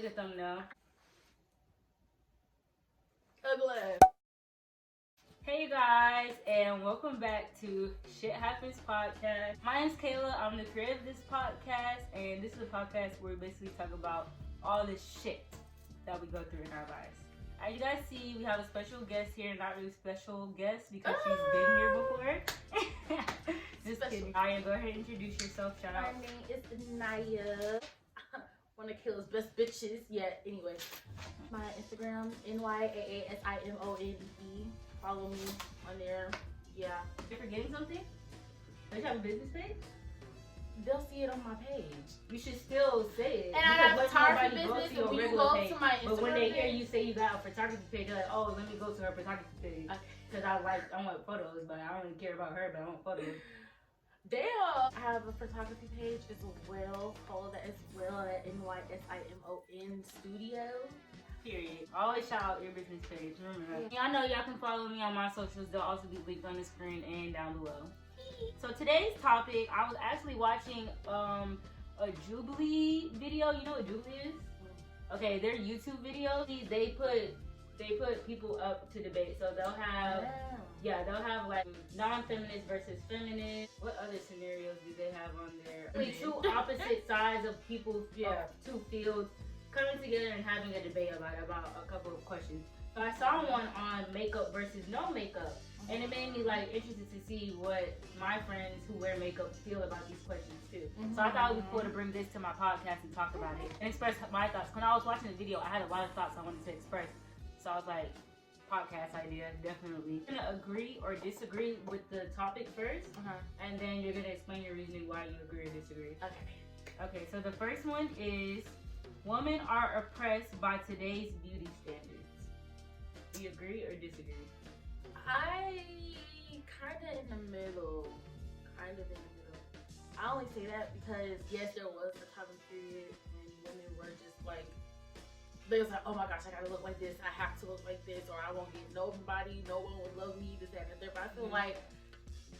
Take a thumbnail. Ugly. Hey you guys, and welcome back to Shit Happens Podcast. My name's Kayla. I'm the creator of this podcast, and this is a podcast where we basically talk about all this shit that we go through in our lives. As you guys see, we have a special guest here, not really special guest because she's been here before. Just kidding. Naya, go ahead and introduce yourself. Shout out. My name is Naya. One of Kayla's best bitches. Yeah, anyway. My Instagram, NYAASIMONE. Follow me on there. Yeah. You're forgetting something? Don't you have a business page? They'll see it on my page. You should still say it. And I have a photography business, and when you go to my Instagram but when they hear page, you say you got a photography page, they're like, oh, let me go to her photography page. Because I want photos, but I don't really care about her, but I want photos. Damn. I have a photography page as well. Follow that as well at NYSIMON Studio. Period. Always shout out your business page. Remember that. Y'all know y'all can follow me on my socials. They'll also be linked on the screen and down below. So today's topic, I was actually watching a Jubilee video. You know what Jubilee is? Okay, their YouTube videos. They put people up to debate. So they'll have they'll have like non-feminist versus feminist. What other scenarios do they have on there? Two opposite sides of people, two fields coming together and having a debate about a couple of questions. So I saw one on makeup versus no makeup, and it made me like interested to see what my friends who wear makeup feel about these questions too. So I thought it would be cool to bring this to my podcast and talk about it and express my thoughts. When I was watching the video, I had a lot of thoughts I wanted to express. So I was like, podcast idea, definitely. You're gonna agree or disagree with the topic first, and then you're gonna explain your reasoning why you agree or disagree. Okay, so the first one is, women are oppressed by today's beauty standards. Do you agree or disagree? I kind of in the middle. I only say that because, yes, there was a time period when women were just like, they was like, oh my gosh, I gotta look like this, I have to look like this, or I won't get nobody, no one will love me, this, that, and the third. But I feel like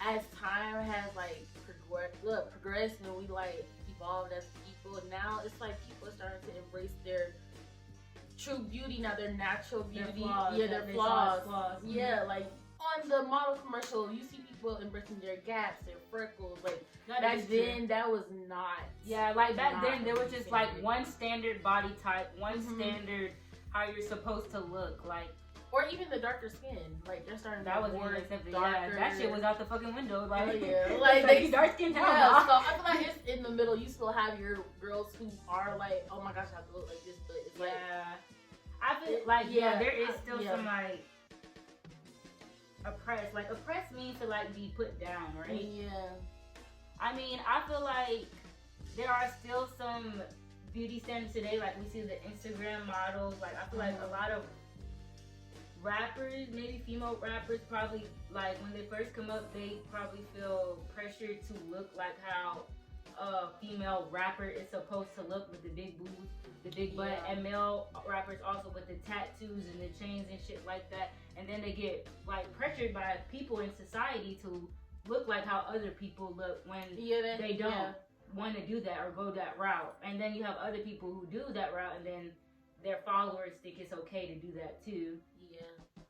as time has like progressed and we like evolved as people, now it's like people are starting to embrace their true beauty, now their natural beauty, their flaws. Yeah, like on the model commercial, you see people embracing their gaps, their freckles. Like back then, that was not. Yeah, like back then, there was just like one standard body type, one standard how you're supposed to look, like. Or even the darker skin, like they're starting to wasn't even accepted. Yeah, that shit was out the fucking window. Like, like they dark skin. So I feel like it's in the middle. You still have your girls who are like, oh my gosh, I have to look like this, but it's like, I feel like there is still some like oppressed. Like oppressed means to like be put down, right? Yeah. I mean, I feel like there are still some beauty standards today. Like we see the Instagram models. Like I feel like a lot of rappers, maybe female rappers, probably like when they first come up, they probably feel pressured to look like how a female rapper is supposed to look, with the big boobs, the big butt, and male rappers also with the tattoos and the chains and shit like that. And then they get like pressured by people in society to look like how other people look when they don't want to do that or go that route. And then you have other people who do that route, and then their followers think it's okay to do that too.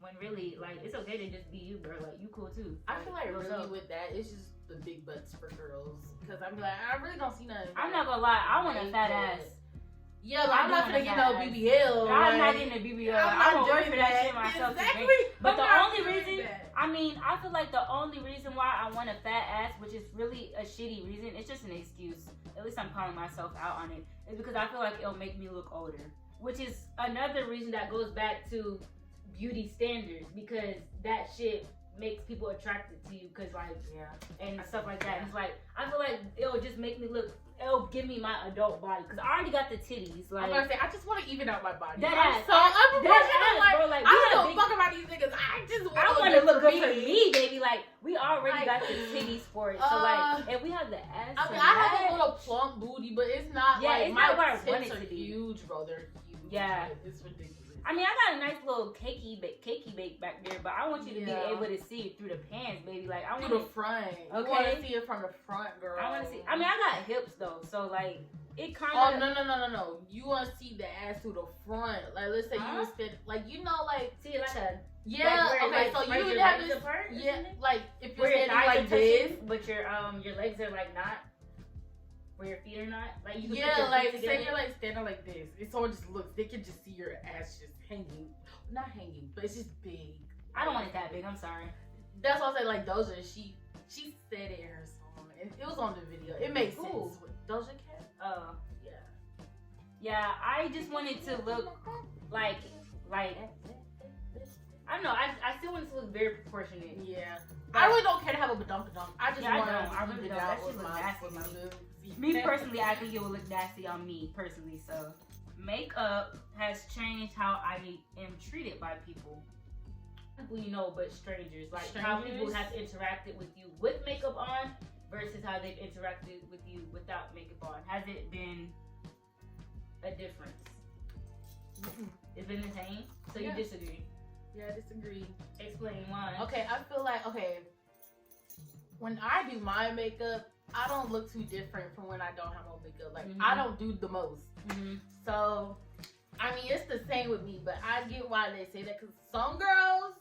When really, like, it's okay to just be you, bro. Like, you cool too. I feel like really with that, it's just the big butts for girls. Because I'm like, I really don't see nothing. I'm not gonna lie, I want a fat ass. Yeah, like, I'm not gonna get no BBL. I'm not getting a BBL. I'm not doing for that shit myself. Exactly. But the only reason, I feel like the only reason why I want a fat ass, which is really a shitty reason, it's just an excuse. At least I'm calling myself out on it. Is because I feel like it'll make me look older. Which is another reason that goes back to beauty standards, because that shit makes people attracted to you, because like and stuff like that. And it's like, I feel like it'll just make me look, it'll give me my adult body, because I already got the titties. Like, I'm gonna say, I just want to even out my body. That ass, like, I don't fuck about these niggas. I want to look good for me, baby. Like, we already got the titties for it. So like, if we have the ass, I mean, I have a little plump booty, but it's not like it's my not where I want tits it are to be. huge, bro. They're huge. Yeah, like, it's ridiculous. I mean, I got a nice little cakey bake back there, but I want you to be able to see it through the pants, baby. Like, I want through the front. Okay, you want to see it from the front, girl. I want to see. I mean, I got hips though, so like, it kind Oh of. no! You want to see the ass to the front? Like let's say you was standing, like like see like a yeah. like Okay, so spread you would your have legs this. apart, Yeah, like if you're where your standing thighs like are this. touching, but your legs are like not. Where your feet are not. Like you can put Yeah, your like feet say together. you're like standing like this. It someone just looks. They can just see your ass just hanging, not hanging, but it's just big. I don't want it that big. I'm sorry. That's why I say like Doja. She said it in her song, and it was on the video. It makes Ooh. sense. With Doja Cat. Oh. Yeah. Yeah, I just wanted to look like I don't know. I still want it to look very proportionate. Yeah. But I really don't care to have a badonkadonk. I just Yeah, I want don't. to I really keep it don't. out That shit with look my nasty, with my man. boobs. Me personally, I think it would look nasty on me personally. So, makeup has changed how I am treated by people. People you know, but strangers. Like how people Strangers? have interacted with you with makeup on versus how they've interacted with you without makeup on. Has it been a difference? It's been the same. So Yeah. you disagree? Yeah, I disagree. Explain why. Okay, I feel like when I do my makeup, I don't look too different from when I don't have on makeup. Like I don't do the most. Mm-hmm. So, I mean, it's the same with me, but I get why they say that because some girls,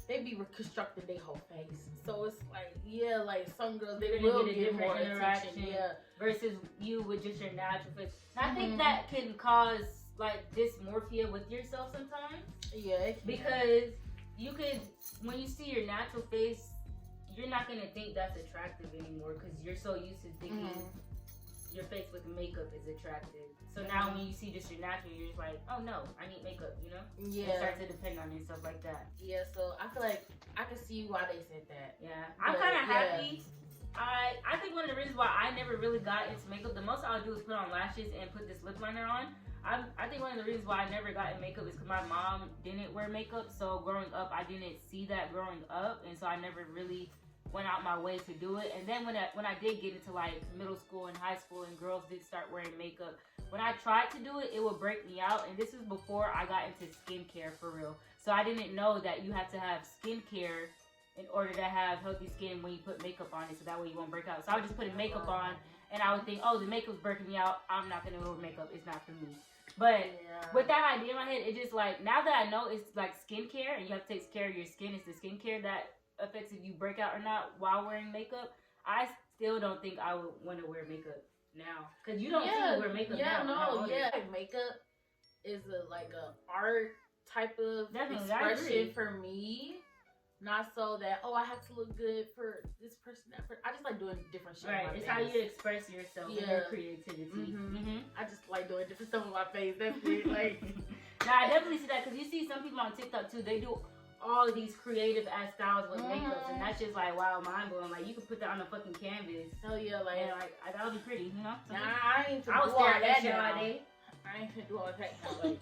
they be reconstructing their whole face. So it's like, yeah, like some girls, they You're gonna will get a get different more interaction. attention. Yeah. Versus you with just your natural face. And I think Mhm. that can cause like dysmorphia with yourself sometimes. Yeah. It can. Because you could, when you see your natural face, you're not gonna think that's attractive anymore because you're so used to thinking your face with makeup is attractive. So now when you see just your natural, you're just like, oh no, I need makeup, you know? It Yeah. starts to depend on you and stuff like that. Yeah, so I feel like I can see why they said that. Yeah, I'm But, kind of yeah. happy. I think one of the reasons why I never really got into makeup, the most I'll do is put on lashes and put this lip liner on. I think one of the reasons why I never got in makeup is because my mom didn't wear makeup. So growing up, I didn't see that growing up, and so I never really went out my way to do it. And then when I did get into like middle school and high school, and girls did start wearing makeup, when I tried to do it, it would break me out. And this is before I got into skincare for real. So I didn't know that you have to have skincare in order to have healthy skin when you put makeup on it, so that way you won't break out. So I was just putting makeup on, and I would think, oh, the makeup's breaking me out. I'm not gonna wear makeup. It's not for me. But with that idea in my head, it just like, now that I know it's like skincare and you have to take care of your skin, it's the skincare that affects if you break out or not while wearing makeup. I still don't think I would want to wear makeup now, because you don't see me wear makeup now. Like, makeup is like a art type of Definitely, I agree. expression for me. Not so that, oh, I have to look good for this person, that person. I just like doing different shit. Right, with my it's face. how you express yourself and your creativity. I just like doing different stuff with my face. That's it. Like, now, I definitely see that, because you see some people on TikTok too, they do all of these creative ass styles with makeup, and that's just like, wow, mind blowing. Like, you could put that on a fucking canvas. hell yeah, like, And like, that would be pretty, you know? nah, I ain't to I do was all staring at that that shit all now. day. I ain't to do all that now. Like,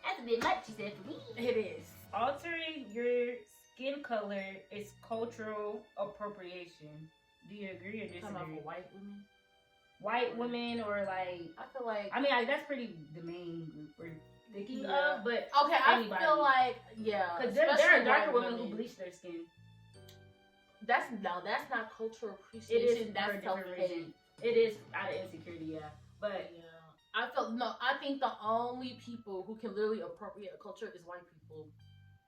That's a bit much, you said, for me. it is. Altering your skin color is cultural appropriation. Do you agree or Talking about disagree? for white women. White women, or like, I feel like. I mean, like, that's pretty the main group we're thinking Yeah. of, but Okay, anybody. I feel like, yeah. because there are especially darker white women who bleach their skin. That's not cultural It appreciation. is That's for a different self-hate. reason. It is out of insecurity, yeah. But Yeah. I think the only people who can literally appropriate a culture is white people.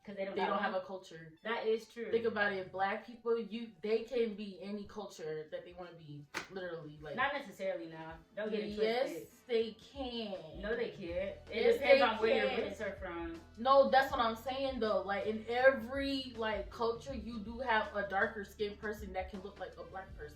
because They don't have a culture. That is true. Think about it. Black people, they can be any culture that they want to be. Literally, like. Not necessarily now. Don't get it Yes, twisted. they can. No, they can't. It Yes, depends they on where your can. roots are from. No, that's what I'm saying though. Like in every like culture, you do have a darker skinned person that can look like a black person.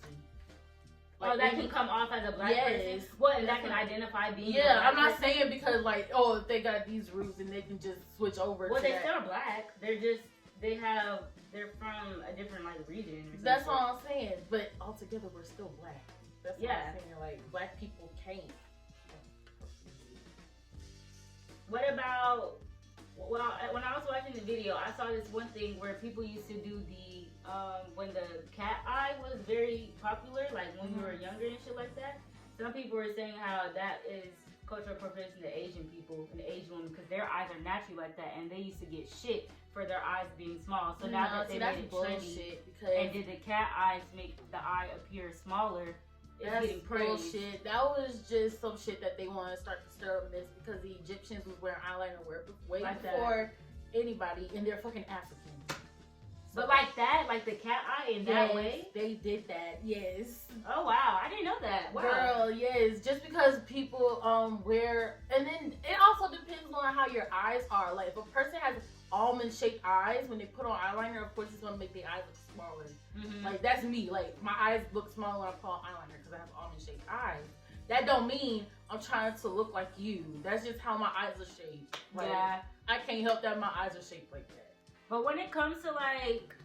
Like, that can come off as a black person. Yes. What, and that can identify being a Yeah, black I'm not person? saying because like, oh, if they got these roots and they can just switch over Well, to they're that. still black. They're from a different like region. Or That's something. all I'm saying. But altogether, we're still black. That's what I'm saying. Like black people can't. What about? Well, when I was watching the video, I saw this one thing where people used to do the when the cat eye was very popular, like when we were younger and shit like that. Some people were saying how that is cultural appropriation to Asian people and Asian women because their eyes are naturally like that, and they used to get shit for their eyes being small. So now that they made it trendy because and did the cat eyes make the eye appear smaller, is That's getting praised. bullshit. That was just some shit that they want to start to stir up this because the Egyptians was wearing eyeliner way Like before anybody, and they're fucking African. But like that, like the cat eye in that way? They did that, yes. Oh wow, I didn't know that. Wow. Girl, yes. Just because people wear, and then it also depends on how your eyes are. Like if a person has almond shaped eyes, when they put on eyeliner, of course it's gonna make their eyes look smaller. Mm-hmm. Like that's me. Like my eyes look smaller when I put on eyeliner because I have almond shaped eyes. That don't mean I'm trying to look like you. That's just how my eyes are shaped. Like, Yeah. I can't help that my eyes are shaped like that. But when it comes to like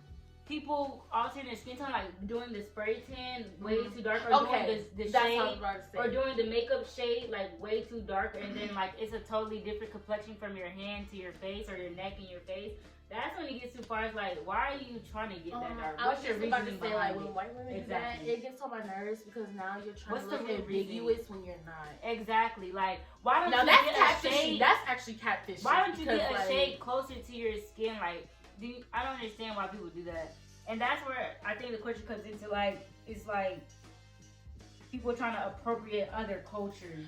people altering their skin tone, like doing the spray tan way too dark, or doing the that's shade, what I was about to say. or doing the makeup shade like way too dark, and then like it's a totally different complexion from your hand to your face or your neck and your face. That's when it gets too far. It's like, why are you trying to get that dark? What's your reasoning say, behind when it? white women do that, it gets on my nerves because now you're trying What's to the look real ambiguous when you're not. Exactly. Like, why don't Now you that's get a catfishing. shade? That's actually catfishing. Why don't you because, get a like, shade closer to your skin? Like, I don't understand why people do that. And that's where I think the question comes into, like, it's like people trying to appropriate other cultures.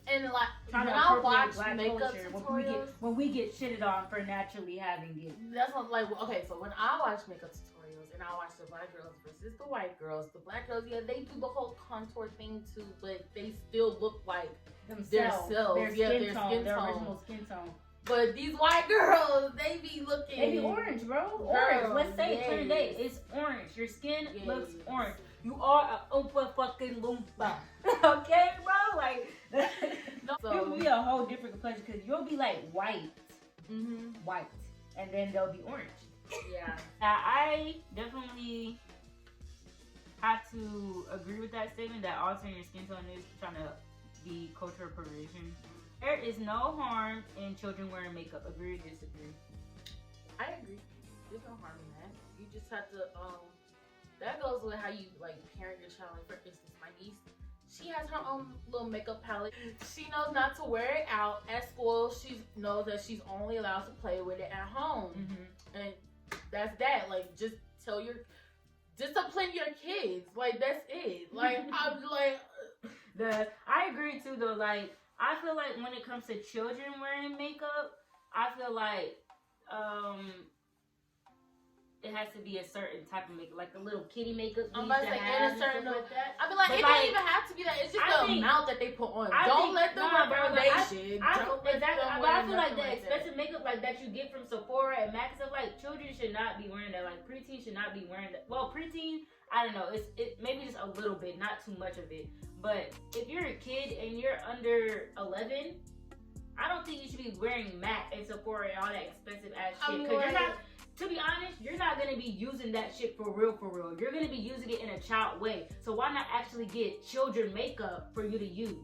And like Trying when to I appropriate watch black makeup culture tutorials, when we get shitted on for naturally having it. that's what like okay. So when I watch makeup tutorials and I watch the black girls versus the white girls, the black girls, yeah, they do the whole contour thing too, but they still look like Themselves, their skin tone, their original skin tone. But these white girls, they be looking. They be orange, bro. Girl, Orange. Let's say it clear yes. day. It's orange. Your skin Yes. looks orange. You are a oompa fucking loompa. Okay, bro? Like, So- you'll be a whole different complexion because you'll be like white, white, and then they'll be orange. Yeah. Now, I definitely have to agree with that statement that altering your skin tone is trying to be cultural appropriation. There is no harm in children wearing makeup. Agree or disagree? I agree. There's no harm in that. You just have to that goes with how you like parent your child. Like for instance, my niece, she has her own little makeup palette. She knows not to wear it out at school. She knows that she's only allowed to play with it at home. And that's that. Like just tell your discipline your kids. Like that's it. Like I'm like I agree too though. Like I feel like when it comes to children wearing makeup, I feel like it has to be a certain type of makeup, like the little kitty makeup. I'm about to say have in a certain like that. I mean, like, But it like, don't even have to be that. It's just I the think- amount that they put on. I Don't think- let them nah, wear bro, like, foundation. Don't let Exactly, them but I wear feel like nothing the like that. expensive makeup like that you get from Sephora and MAC stuff, like children should not be wearing that. Like preteens should not be wearing that. Well, preteen, I don't know. It maybe just a little bit, not too much of it. But if you're a kid and you're under 11, I don't think you should be wearing MAC and Sephora and all that expensive ass I shit. mean, Because like- you're not. To be honest, you're not gonna be using that shit for real, for real. You're gonna be using it in a child way. So why not actually get children makeup for you to use?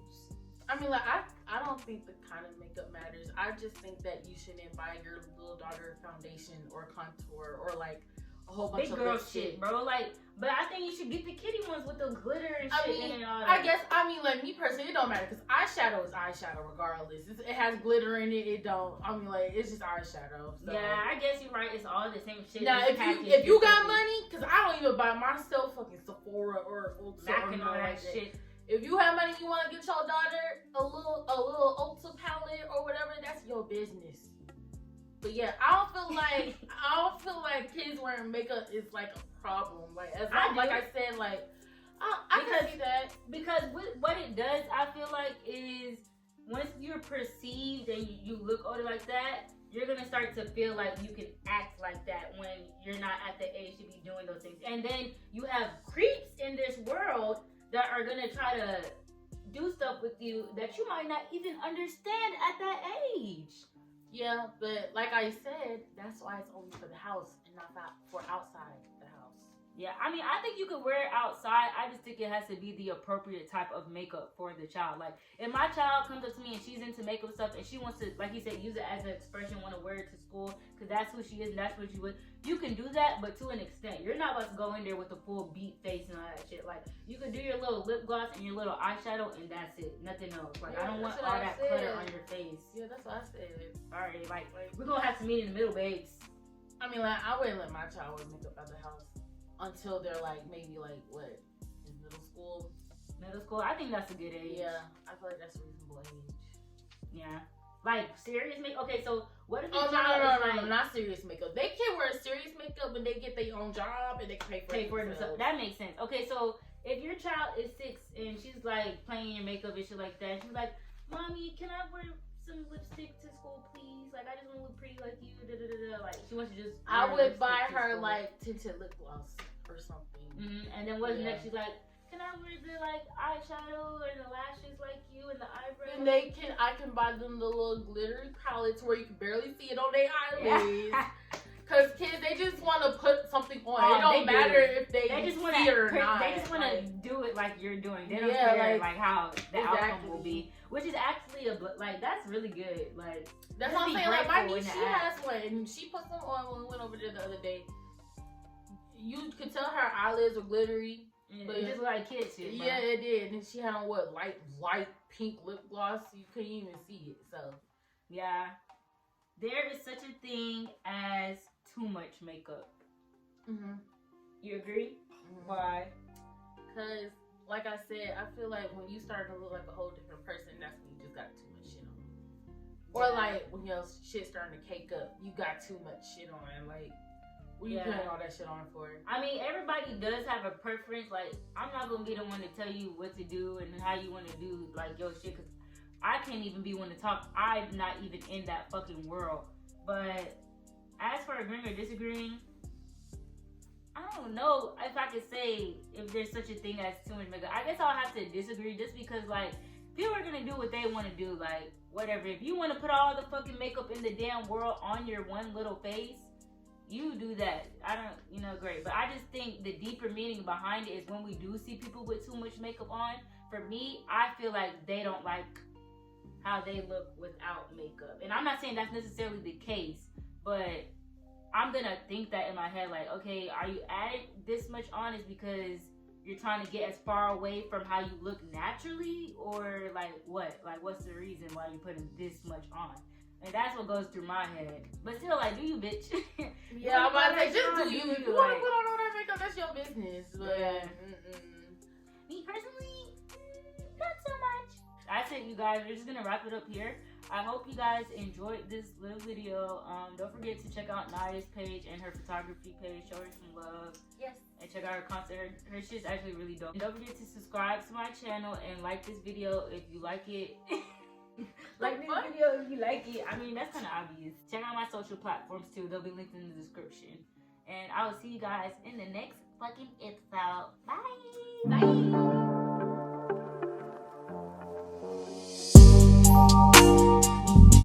I mean, like, I don't think the kind of makeup matters. I just think that you shouldn't buy your little daughter foundation or contour or like a whole bunch Big of girl lipstick. shit, bro. Like, but I think you should get the kitty ones with the glitter and I shit mean, in it and all that. I guess, like me personally, it don't matter because eyeshadow is eyeshadow regardless. It has glitter in it. It don't. I mean, like, it's just eyeshadow. So. Yeah, I guess you're right. It's all the same shit. Now, just if packaged you got differently. money, because I don't even buy myself fucking Sephora or Ulta Mac or and all nothing that like that. shit. If you have money, you want to get your daughter a little Ulta palette or whatever, that's your business. But yeah, I don't feel like kids wearing makeup is like a problem. Like as I long, like do. I said, like I can see that. Because what it does, I feel like, is once you're perceived and you look older like that, you're gonna start to feel like you can act like that when you're not at the age to be doing those things. And then you have creeps in this world that are gonna try to do stuff with you that you might not even understand at that age. Yeah, but like I said, that's why it's only for the house and not for outside the house. Yeah, I mean, I think you could wear it outside. I just think it has to be the appropriate type of makeup for the child. Like, if my child comes up to me and she's into makeup stuff and she wants to, like you said, use it as an expression, want to wear it to school because that's who she is and that's what she would. You can do that, but to an extent. You're not about to go in there with a full beat face and all that shit. Like, you can do your little lip gloss and your little eyeshadow and that's it. Nothing else. Like, I Yeah, don't want that's all what I that said. clutter on your face. Yeah, that's what I said. Alright, like, we're gonna have to meet in the middle, babes. I mean, like I wouldn't let my child wear makeup at the house until they're like maybe like what in middle school. Middle school. I think that's a good age. Yeah, I feel like that's a reasonable age. Yeah. Like serious makeup. Okay, so what if Oh your no, child is like not serious makeup. They can wear serious makeup when they get their own job and they can pay for it themselves. That makes sense. Okay, so if your child is 6 and she's like playing your makeup and shit like that, she's like, "Mommy, can I wear some lipstick to school, please? Like I just want to look pretty like you." Da, da, da, da. Like she wants to just. I wear would lipstick buy to her school. like tinted lip gloss or something. And then what's Yeah. next? She's like, "Can I wear the like eyeshadow and the lashes like you and the eyebrows?" And I can buy them the little glittery palettes where you can barely see it on their eyelids. Cause kids, they just want to put something on. Oh, it don't they matter do. if they They just see want it or to. not. They just want to Like, do it like you're doing. They don't Yeah, care like how the outcome exactly. will be, which is actually like that's really good. Like That's just what I'm be saying. Like my grateful niece, in she the act. has one, and she put some on when we went over there the other day. You could tell her eyelids were glittery. But it just look like kid shit. Bro. Yeah, it did. And she had on what light pink lip gloss. You couldn't even see it. So Yeah, there is such a thing as too much makeup. You agree? Why? Because, like I said, I feel like when you start to look like a whole different person, that's when you just got too much shit on. Or like when your shit starting to cake up, you got too much shit on. Like, what are you putting all that shit on for? I mean, everybody does have a preference. Like, I'm not gonna be the one to tell you what to do and how you want to do like your shit, because I can't even be one to talk. I'm not even in that fucking world. But as for agreeing or disagreeing, I don't know if I could say if there's such a thing as too much makeup. I guess I'll have to disagree just because, like, people are gonna do what they want to do. Like, whatever. If you want to put all the fucking makeup in the damn world on your one little face, you do that. I don't, great. But I just think the deeper meaning behind it is when we do see people with too much makeup on, for me, I feel like they don't like how they look without makeup. And I'm not saying that's necessarily the case, but I'm gonna think that in my head, like, okay, are you adding this much on is because you're trying to get as far away from how you look naturally, or like what? Like, what's the reason why you're putting this much on? And that's what goes through my head. But still, like, do you, bitch? Yeah, I'm about to say, just do you. If you want to like, put on all that makeup, that's your business. But Yeah. Me personally, not so much. That's it, you guys. We're just gonna wrap it up here. I hope you guys enjoyed this little video. Don't forget to check out Naya's page and her photography page. Show her some love. Yes. And check out her concert. Her shit's actually really dope. And don't forget to subscribe to my channel and like this video if you like it. Like this video if you like it. I mean, that's kind of obvious. Check out my social platforms too. They'll be linked in the description. And I will see you guys in the next fucking episode. Bye. Bye.